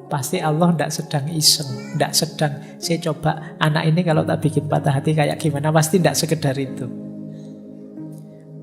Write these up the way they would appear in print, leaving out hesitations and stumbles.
Pasti Allah tidak sedang iseng, tidak sedang saya coba anak ini kalau tak bikin patah hati kayak gimana. Pasti tidak sekedar itu.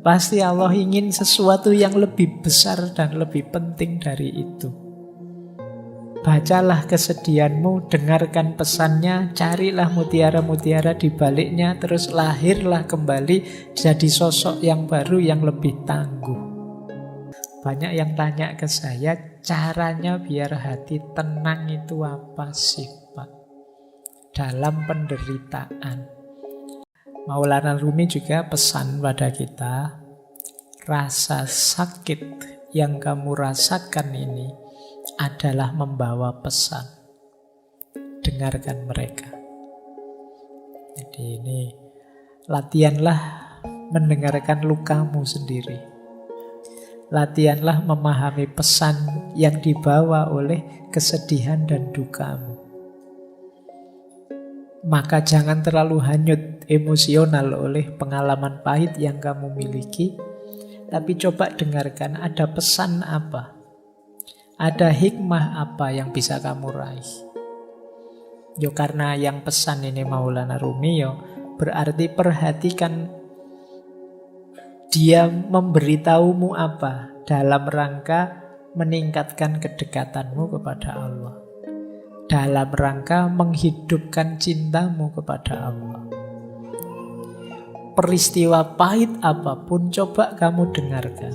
Pasti Allah ingin sesuatu yang lebih besar dan lebih penting dari itu. Bacalah kesedihanmu, dengarkan pesannya, carilah mutiara-mutiara di baliknya, terus lahirlah kembali jadi sosok yang baru yang lebih tangguh. Banyak yang tanya ke saya, caranya biar hati tenang itu apa sih, Pak? Dalam penderitaan. Maulana Rumi juga pesan pada kita, rasa sakit yang kamu rasakan ini adalah membawa pesan. Dengarkan mereka. Jadi ini latihanlah mendengarkan lukamu sendiri. Latihanlah memahami pesan yang dibawa oleh kesedihan dan dukamu. Maka jangan terlalu hanyut emosional oleh pengalaman pahit yang kamu miliki, tapi coba dengarkan ada pesan apa, ada hikmah apa yang bisa kamu raih. Yo karena yang pesan ini Maulana Rumi, yo berarti perhatikan dia memberitahumu apa dalam rangka meningkatkan kedekatanmu kepada Allah, dalam rangka menghidupkan cintamu kepada Allah. Peristiwa pahit apapun coba kamu dengarkan.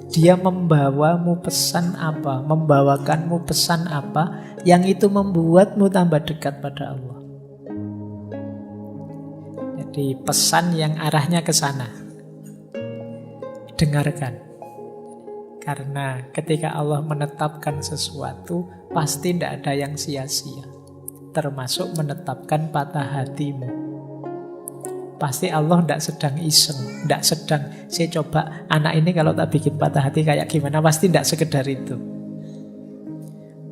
Dia membawamu pesan apa, membawakanmu pesan apa yang itu membuatmu tambah dekat pada Allah. Jadi pesan yang arahnya ke sana. Dengarkan. Karena ketika Allah menetapkan sesuatu, pasti tidak ada yang sia-sia. Termasuk menetapkan patah hatimu. Pasti Allah tidak sedang iseng, tidak sedang saya coba anak ini kalau tak bikin patah hati kayak gimana. Pasti tidak sekedar itu.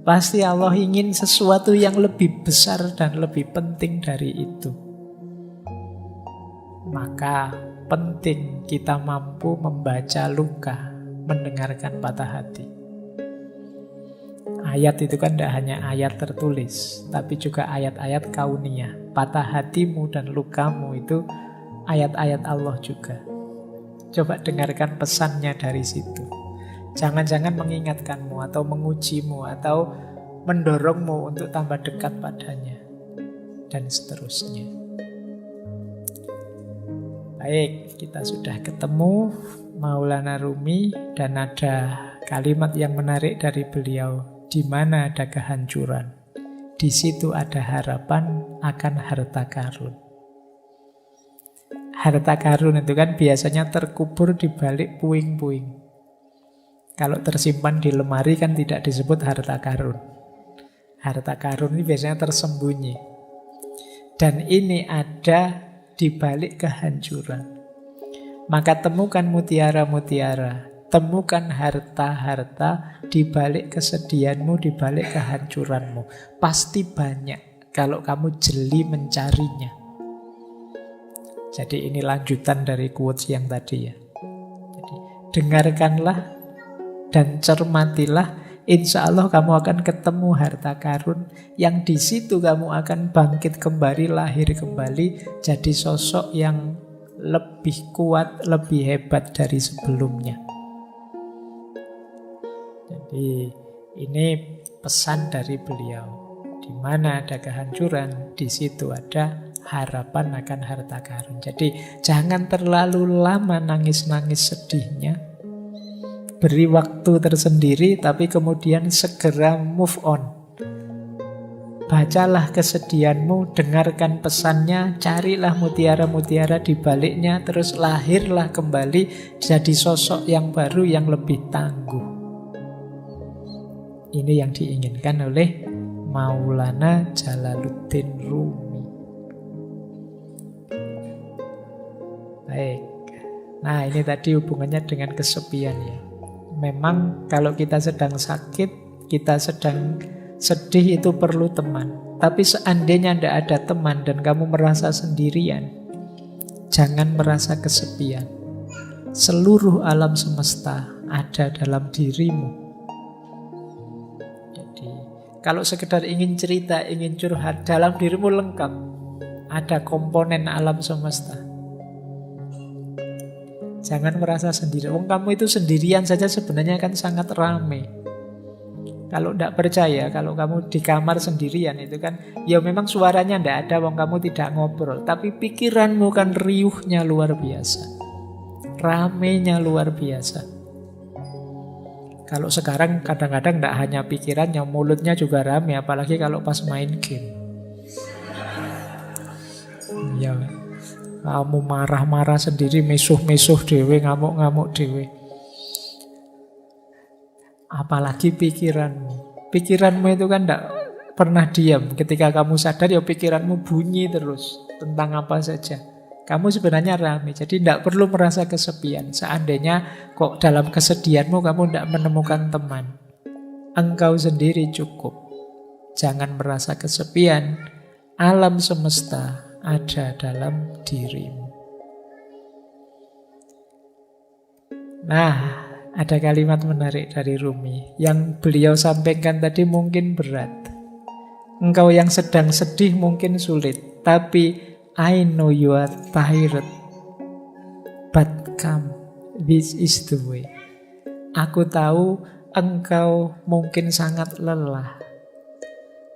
Pasti Allah ingin sesuatu yang lebih besar dan lebih penting dari itu. Maka penting kita mampu membaca luka, mendengarkan patah hati. Ayat itu kan tidak hanya ayat tertulis, tapi juga ayat-ayat kauniyah. Patah hatimu dan lukamu itu ayat-ayat Allah juga. Coba dengarkan pesannya dari situ. Jangan-jangan mengingatkanmu atau mengujimu atau mendorongmu untuk tambah dekat padanya. Dan seterusnya. Baik, kita sudah ketemu Maulana Rumi dan ada kalimat yang menarik dari beliau. Di mana ada kehancuran, di situ ada harapan akan harta karun. Harta karun itu kan biasanya terkubur di balik puing-puing. Kalau tersimpan di lemari kan tidak disebut harta karun. Harta karun ini biasanya tersembunyi. Dan ini ada di balik kehancuran. Maka temukan mutiara-mutiara, temukan harta-harta di balik kesedihanmu, di balik kehancuranmu. Pasti banyak kalau kamu jeli mencarinya. Jadi ini lanjutan dari quotes yang tadi ya. Jadi, dengarkanlah dan cermatilah. Insya Allah kamu akan ketemu harta karun yang di situ kamu akan bangkit kembali, lahir kembali, jadi sosok yang lebih kuat, lebih hebat dari sebelumnya. Jadi ini pesan dari beliau. Di mana ada kehancuran, di situ ada harapan akan harta karun. Jadi jangan terlalu lama nangis-nangis sedihnya. Beri waktu tersendiri, tapi kemudian segera move on. Bacalah kesedihanmu, dengarkan pesannya, carilah mutiara-mutiara di baliknya, terus lahirlah kembali jadi sosok yang baru yang lebih tangguh. Ini yang diinginkan oleh Maulana Jalaluddin Rumi. Baik. Nah, ini tadi hubungannya dengan kesepian ya. Memang kalau kita sedang sakit, kita sedang sedih itu perlu teman. Tapi seandainya tidak ada teman dan kamu merasa sendirian, jangan merasa kesepian. Seluruh alam semesta ada dalam dirimu. Kalau sekedar ingin cerita, ingin curhat, dalam dirimu lengkap. Ada komponen alam semesta. Jangan merasa sendiri. Wong kamu itu sendirian saja sebenarnya kan sangat rame. Kalau tidak percaya, kalau kamu di kamar sendirian itu kan, ya memang suaranya tidak ada, wong kamu tidak ngobrol. Tapi pikiranmu kan riuhnya luar biasa. Ramenya luar biasa. Kalau sekarang kadang-kadang tidak hanya pikirannya, mulutnya juga rame, apalagi kalau pas main game. Ya, kamu marah-marah sendiri, mesuh-mesuh dewe, ngamuk-ngamuk dewe. Apalagi pikiranmu. Pikiranmu itu kan tidak pernah diam. Ketika kamu sadar, ya pikiranmu bunyi terus tentang apa saja. Kamu sebenarnya ramai, jadi tidak perlu merasa kesepian. Seandainya kok dalam kesedihanmu kamu tidak menemukan teman, engkau sendiri cukup. Jangan merasa kesepian. Alam semesta ada dalam dirimu. Nah, ada kalimat menarik dari Rumi yang beliau sampaikan tadi mungkin berat. Engkau yang sedang sedih mungkin sulit, tapi I know you are tired, but come, this is the way. Aku tahu engkau mungkin sangat lelah.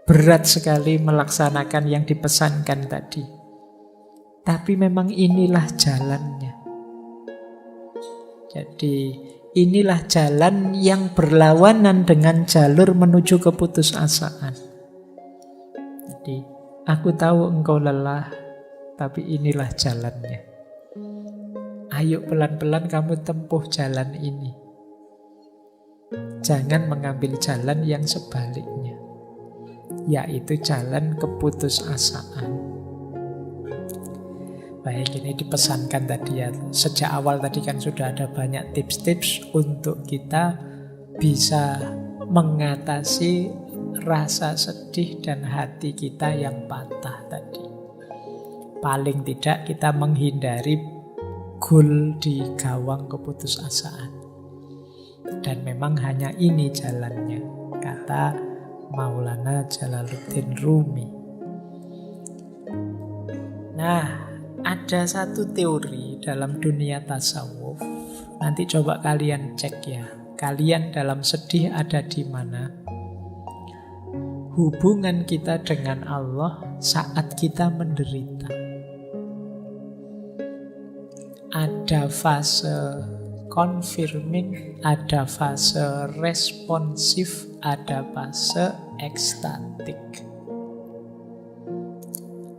Berat sekali melaksanakan yang dipesankan tadi. Tapi memang inilah jalannya. Jadi inilah jalan yang berlawanan dengan jalur menuju keputusasaan. Jadi aku tahu engkau lelah, tapi inilah jalannya. Ayo pelan-pelan kamu tempuh jalan ini. Jangan mengambil jalan yang sebaliknya, yaitu jalan keputusasaan. Baik, ini dipesankan tadi ya. Sejak awal tadi kan sudah ada banyak tips-tips untuk kita bisa mengatasi rasa sedih dan hati kita yang patah tadi. Paling tidak kita menghindari gol di gawang keputusasaan. Dan memang hanya ini jalannya, kata Maulana Jalaluddin Rumi. Nah, ada satu teori dalam dunia tasawuf. Nanti coba kalian cek ya. Kalian dalam sedih ada di mana? Hubungan kita dengan Allah saat kita menderita. Ada fase confirming, ada fase responsif, ada fase ekstatik.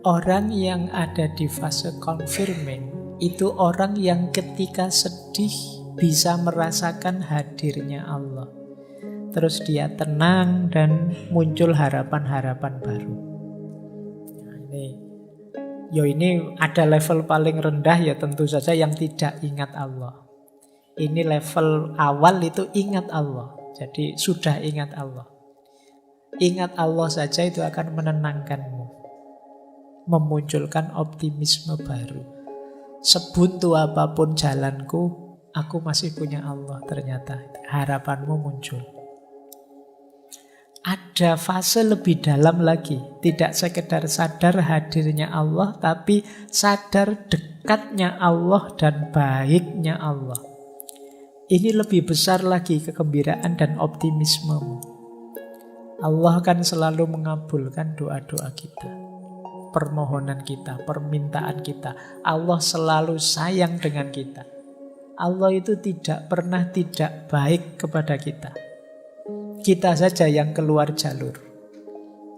Orang yang ada di fase confirming itu orang yang ketika sedih bisa merasakan hadirnya Allah. Terus dia tenang dan muncul harapan-harapan baru. Nah, ini ada level paling rendah ya tentu saja yang tidak ingat Allah. Ini level awal itu ingat Allah. Jadi sudah ingat Allah. Ingat Allah saja itu akan menenangkanmu. Memunculkan optimisme baru. Sebuntu apapun jalanku, aku masih punya Allah ternyata. Harapanmu muncul. Ada fase lebih dalam lagi. Tidak sekedar sadar hadirnya Allah, tapi sadar dekatnya Allah dan baiknya Allah. Ini lebih besar lagi kegembiraan dan optimismemu. Allah kan selalu mengabulkan doa-doa kita, permohonan kita, permintaan kita. Allah selalu sayang dengan kita. Allah itu tidak pernah tidak baik kepada kita. Kita saja yang keluar jalur,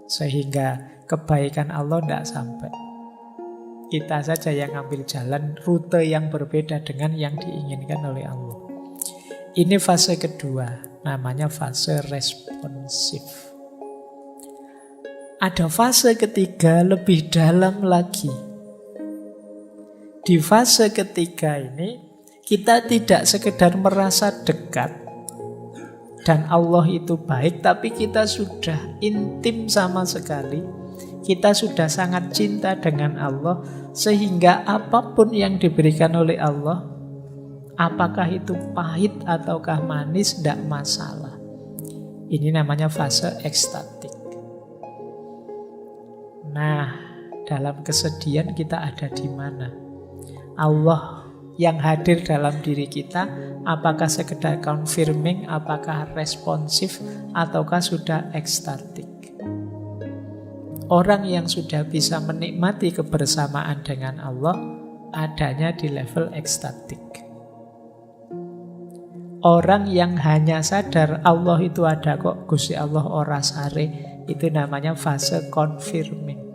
sehingga kebaikan Allah tidak sampai. Kita saja yang ambil jalan rute yang berbeda dengan yang diinginkan oleh Allah. Ini fase kedua, namanya fase responsif. Ada fase ketiga lebih dalam lagi. Di fase ketiga ini kita tidak sekedar merasa dekat dan Allah itu baik, tapi kita sudah intim sama sekali. Kita sudah sangat cinta dengan Allah, sehingga apapun yang diberikan oleh Allah, apakah itu pahit ataukah manis, tidak masalah. Ini namanya fase ekstatik. Nah, dalam kesedihan kita ada di mana? Allah yang hadir dalam diri kita, apakah sekedar confirming, apakah responsif, ataukah sudah ekstatik? Orang yang sudah bisa menikmati kebersamaan dengan Allah adanya di level ekstatik. Orang yang hanya sadar Allah itu ada kok, Gusti Allah ora sare, itu namanya fase confirming.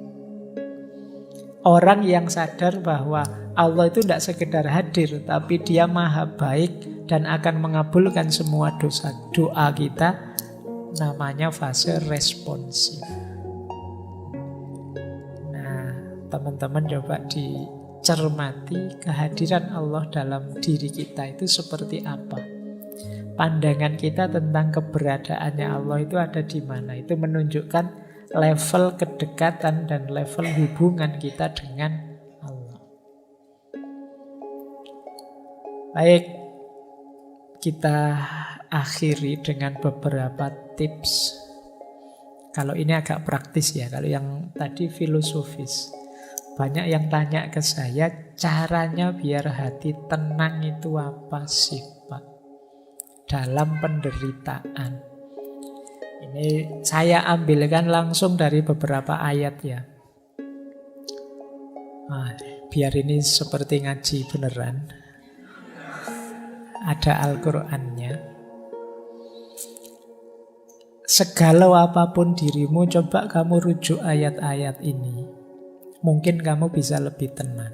Orang yang sadar bahwa Allah itu tidak sekedar hadir, tapi dia maha baik dan akan mengabulkan semua doa kita, namanya fase responsif. Nah, teman-teman coba dicermati kehadiran Allah dalam diri kita itu seperti apa. Pandangan kita tentang keberadaannya Allah itu ada di mana. Itu menunjukkan level kedekatan dan level hubungan kita dengan Allah. Baik, kita akhiri dengan beberapa tips. Kalau ini agak praktis ya, kalau yang tadi filosofis. Banyak yang tanya ke saya, caranya biar hati tenang itu apa sih, Pak? Dalam penderitaan. Ini saya ambilkan langsung dari beberapa ayat ya. Biar ini seperti ngaji beneran. Ada Al-Qur'annya. Segala apapun dirimu, coba kamu rujuk ayat-ayat ini. Mungkin kamu bisa lebih tenang.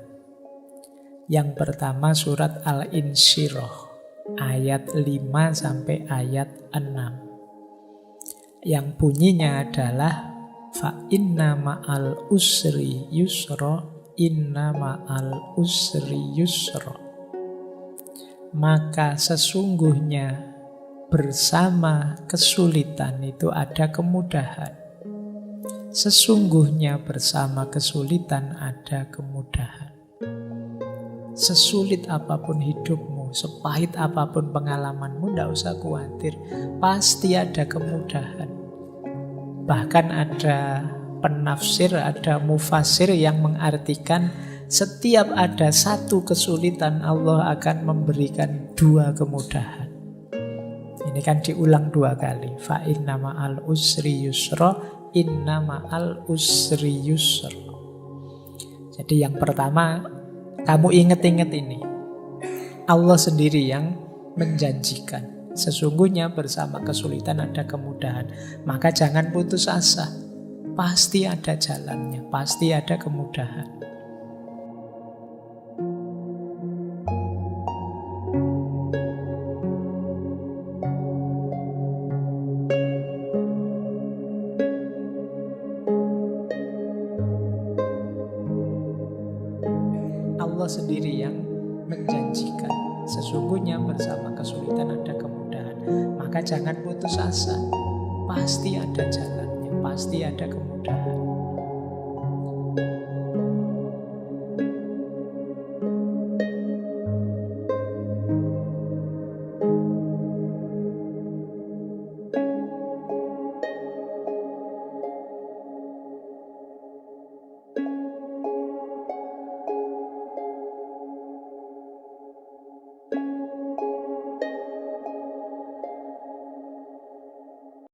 Yang pertama surat Al-Insyirah. Ayat 5 sampai ayat 6. Yang bunyinya adalah fa inna ma'al usri yusra, inna ma'al usri yusra. Maka sesungguhnya bersama kesulitan itu ada kemudahan. Sesungguhnya bersama kesulitan ada kemudahan. Sesulit apapun hidupmu, sepahit apapun pengalamanmu, tidak usah khawatir. Pasti ada kemudahan. Bahkan ada penafsir, ada mufasir yang mengartikan setiap ada satu kesulitan, Allah akan memberikan 2 kemudahan. Ini kan diulang 2 kali. Fa inna ma'al usri yusra, inna ma'al usri yusra. Jadi yang pertama, kamu ingat-ingat ini. Allah sendiri yang menjanjikan. Sesungguhnya bersama kesulitan ada kemudahan. Maka jangan putus asa. Pasti ada jalannya, pasti ada kemudahan. Allah sendiri yang menjanjikan. Sesungguhnya bersama kesulitan ada kemudahan. Maka jangan putus asa. Pasti ada jalannya, pasti ada kemudahan.